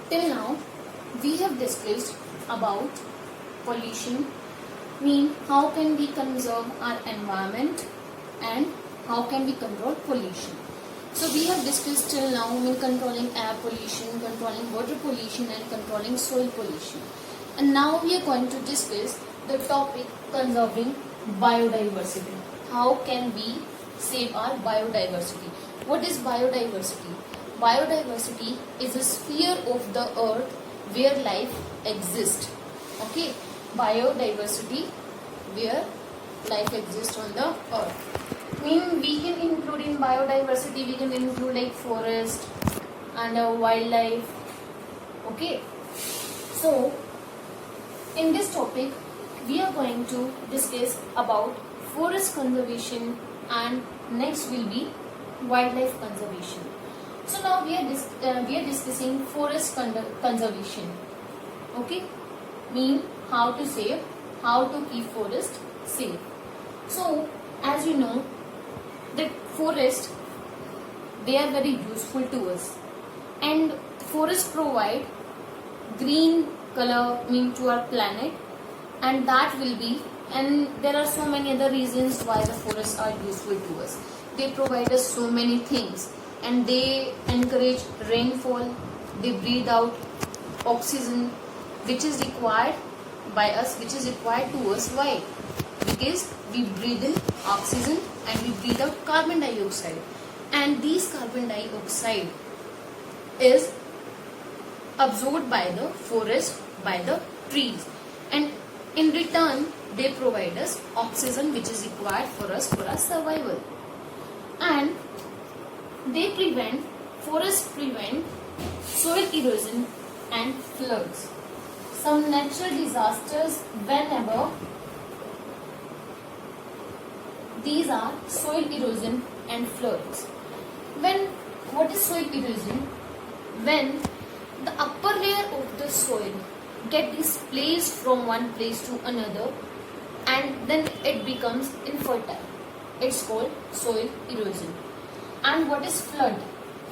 Till now, we have discussed about pollution, mean how can we conserve our environment and how can we control pollution. So we have discussed till now controlling air pollution, controlling water pollution and controlling soil pollution. And now we are going to discuss the topic conserving biodiversity. How can we save our biodiversity? What is biodiversity? Biodiversity is a sphere of the earth where life exists. Okay, biodiversity where life exists on the earth. We can include in biodiversity, we can include like forest and wildlife. Okay, so in this topic we are going to discuss about forest conservation and next will be wildlife conservation. So now we are discussing forest conservation. Okay, mean how to save, how to keep forest safe. So as you know that forest, they are very useful to us, and forests provide green color to our planet, and that will be, and there are so many other reasons why the forests are useful to us. They provide us so many things, and they encourage rainfall, they breathe out oxygen which is required by us, which is required to us. Why? Because we breathe in oxygen and we breathe out carbon dioxide, and these carbon dioxide is absorbed by the forest, by the trees, and in return they provide us oxygen which is required for us for our survival. And they prevent, forests prevent soil erosion and floods. Some natural disasters whenever these are soil erosion and floods. What is soil erosion? When the upper layer of the soil get displaced from one place to another and then it becomes infertile. It's called soil erosion. And what is flood?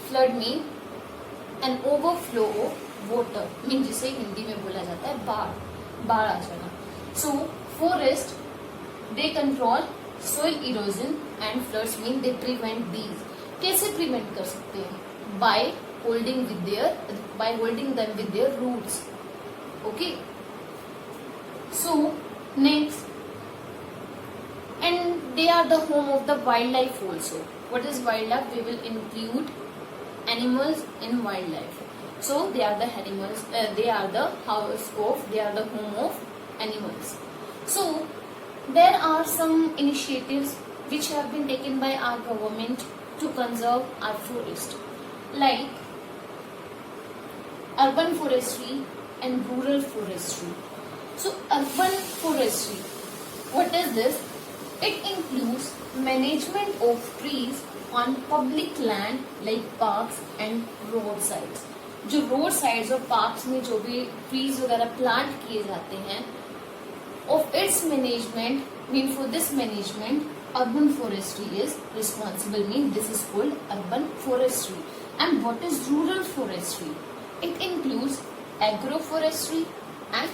Flood mean an overflow of water, जिसे हिंदी में बोला जाता है बाढ़ आ जाना. So forest, they control soil erosion and floods, mean they prevent these. कैसे prevent कर सकते हैं? By holding them with their roots. Okay. So next, and they are the home of the wildlife also. What is wildlife? We will include animals in wildlife. So they are the animals, they are the home of animals. So there are some initiatives which have been taken by our government to conserve our forest, like urban forestry and rural forestry. So urban forestry, what is this? It includes management of trees on public land like parks and roadsides. जो road sides और parks में जो भी trees वगैरह plant किए जाते हैं, of its management, for this management urban forestry is responsible, this is called urban forestry. And what is rural forestry? It includes agroforestry and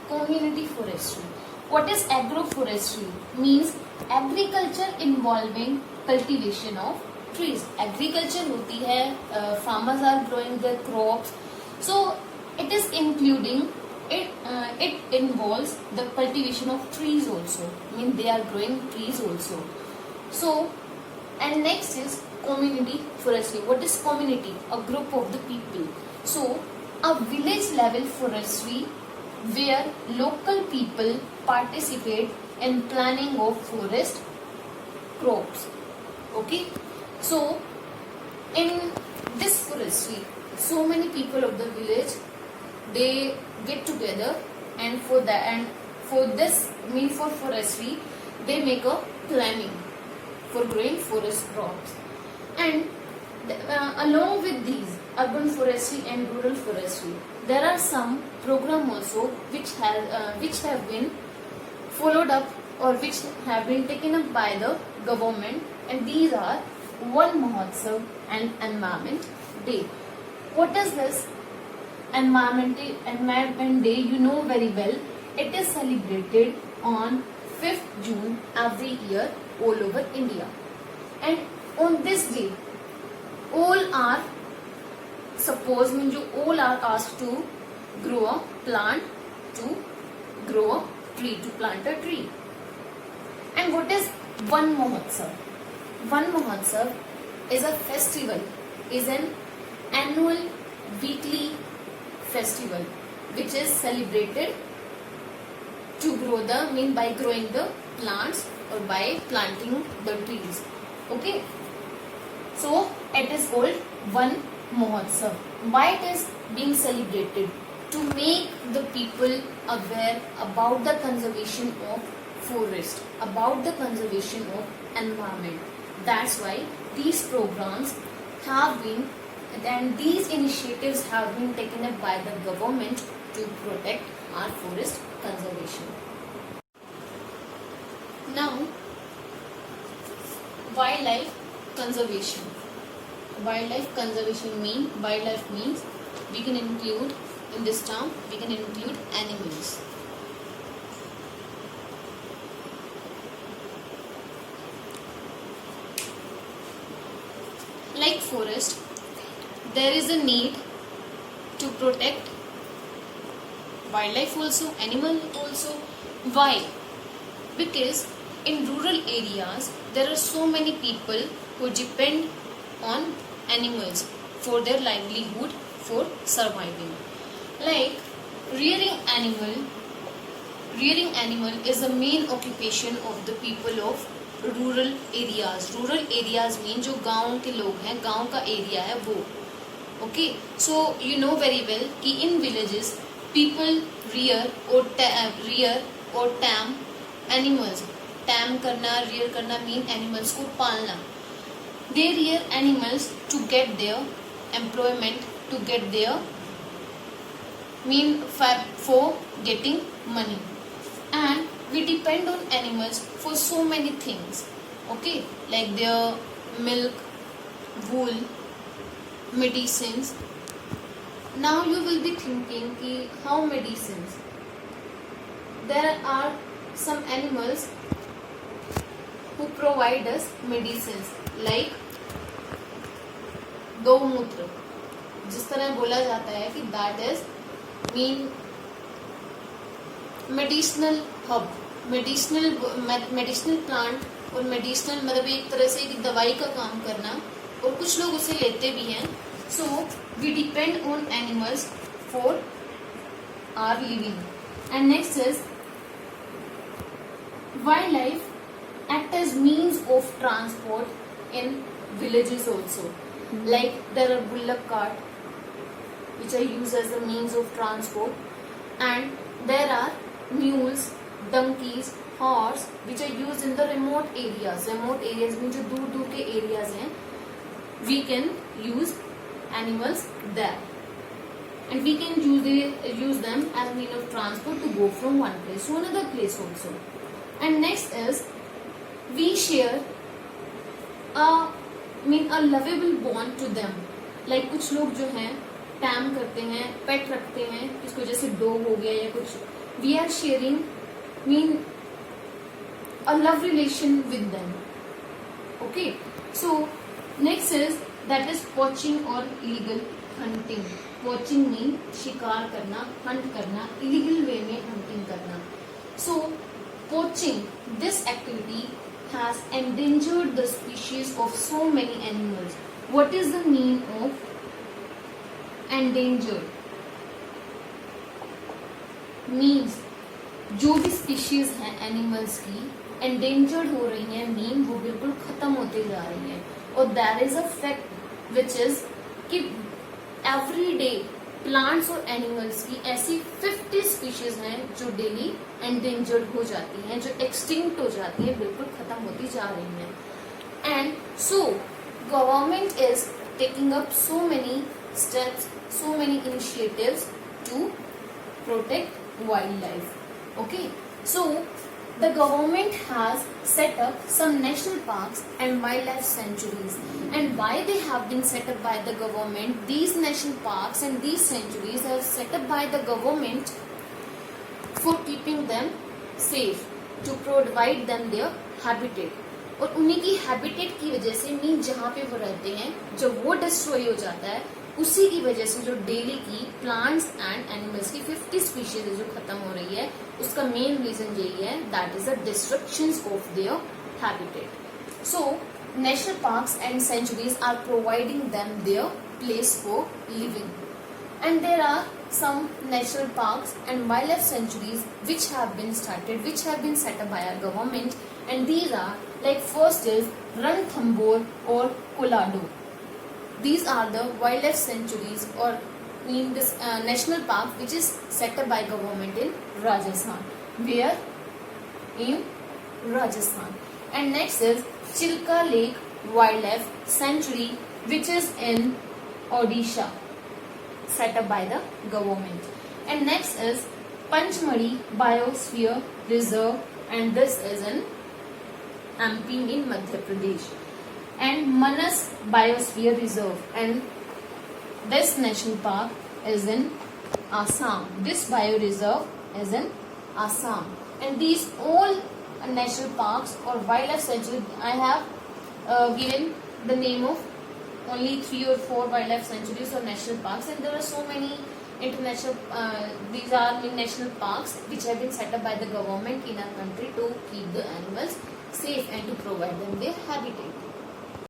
community forestry. What is agroforestry? Means agriculture involving cultivation of trees. Agriculture होती है, farmers are growing their crops, so it is including it involves the cultivation of trees also, they are growing trees also. So, and next is community forestry. What is community? A group of the people. So a village level forestry where local people participate in planning of forest crops. Okay, so in this forestry, so many people of the village, they get together, and for forestry they make a planning for growing forest crops. And along with these urban forestry and rural forestry, there are some program also which have been followed up or which have been taken up by the government, and these are One Mahotsav and Environment Day. What is this? Environment Day, you know very well, it is celebrated on 5th June every year all over India. And on this day, all are all are asked to grow a plant, to grow a tree, to plant a tree. And what is Van Mahotsav? Van Mahotsav is a festival, is an annual weekly festival which is celebrated to grow by growing the plants or by planting the trees. Okay, so it is called Van Mahotsav. Why it is being celebrated? To make the people aware about the conservation of forest, about the conservation of environment. That's why these programs have been, and these initiatives have been taken up by the government to protect our forest conservation. Now, wildlife conservation. Wildlife means we can include in this term, we can include animals. Like forest, there is a need to protect wildlife also, animal also. Why? Because in rural areas there are so many people who depend on animals for their livelihood, for surviving. Like rearing animal is the main occupation of the people of rural areas mean जो गांव के लोग हैं, गांव का area है वो. Okay, so you know very well कि इन विलेजेस पीपल रियर और टैम एनिमल्स. टैम करना, रियर करना मीन एनिमल्स को पालना. They rear animals to get their employment, to get their mean for getting money. And we depend on animals for so many things, okay, like their milk, wool, medicines. Now you will be thinking ki how medicines? There are some animals who provide us medicines, like गौमूत्र. जिस तरह बोला जाता है कि that is mean medicinal hub, medicinal plant और medicinal मतलब एक तरह से एक दवाई का काम करना, और कुछ लोग उसे लेते भी हैं. So we depend on animals for our living. And next is wild life act as means of transport in villages also. Like there are bullock cart which are used as the means of transport, and there are mules, donkeys, horse which are used in the remote areas. Remote areas mean जो दूर दूर के areas हैं, we can use animals there, and we can use them as mean of transport to go from one place to another place also. And next is we share a lovable bond to them. Like कुछ लोग जो हैं time करते हैं, पेट रखते हैं, इसको जैसे डॉग हो गया या कुछ. We are sharing a love relation with them. Okay, so next is that is poaching or illegal hunting. Poaching mean शिकार करना, hunt करना, illegal way में hunting करना. So poaching, this activity has endangered the species of so many animals. What is the meaning of endangered? Means जो भी species हैं animals की endangered हो रही हैं, मीन वो बिल्कुल खत्म होते जा रही हैं. और there is a fact which is कि एवरी डे प्लांट्स और एनिमल्स की ऐसी 50 स्पीशीज हैं जो डेली एंडेंजर्ड हो जाती हैं, जो एक्सटिंक्ट हो जाती हैं, बिल्कुल खत्म होती जा रही हैं. And so government is taking up so many steps, so many initiatives to protect wildlife. Okay, so the government has set up some national parks and wildlife sanctuaries. And why they have been set up by the government? These national parks and these sanctuaries are set up by the government for keeping them safe, to provide them their habitat. और उन्हीं की habitat की वजह से mean जहाँ पे वो रहते हैं, जब वो डिस्ट्रॉय हो जाता है, उसी की वजह से जो डेली की प्लांट्स एंड एनिमल्स की 50 स्पीशीज जो खत्म हो रही है, उसका मेन रीजन यही है, that is the destructions of their habitat. So national parks and sanctuaries are providing them their place for living. And there are some national parks and wildlife sanctuaries which have been started, which have been set up by our government, and these are like first is Ranthambore or Koladu. These are the wildlife sanctuaries or in this national park which is set up by government in Rajasthan. Where? In Rajasthan. And next is Chilka Lake Wildlife Sanctuary which is in Odisha, set up by the government. And next is Panchmari Biosphere Reserve, and this is in MP in Madhya Pradesh. And Manas Biosphere Reserve, and this national park is in Assam. This bio reserve is in Assam. And these all national parks or wildlife sanctuary, I have given the name of only 3 or 4 wildlife sanctuaries or national parks, and there are so many international these are national parks which have been set up by the government in our country to keep the animals safe and to provide them their habitat.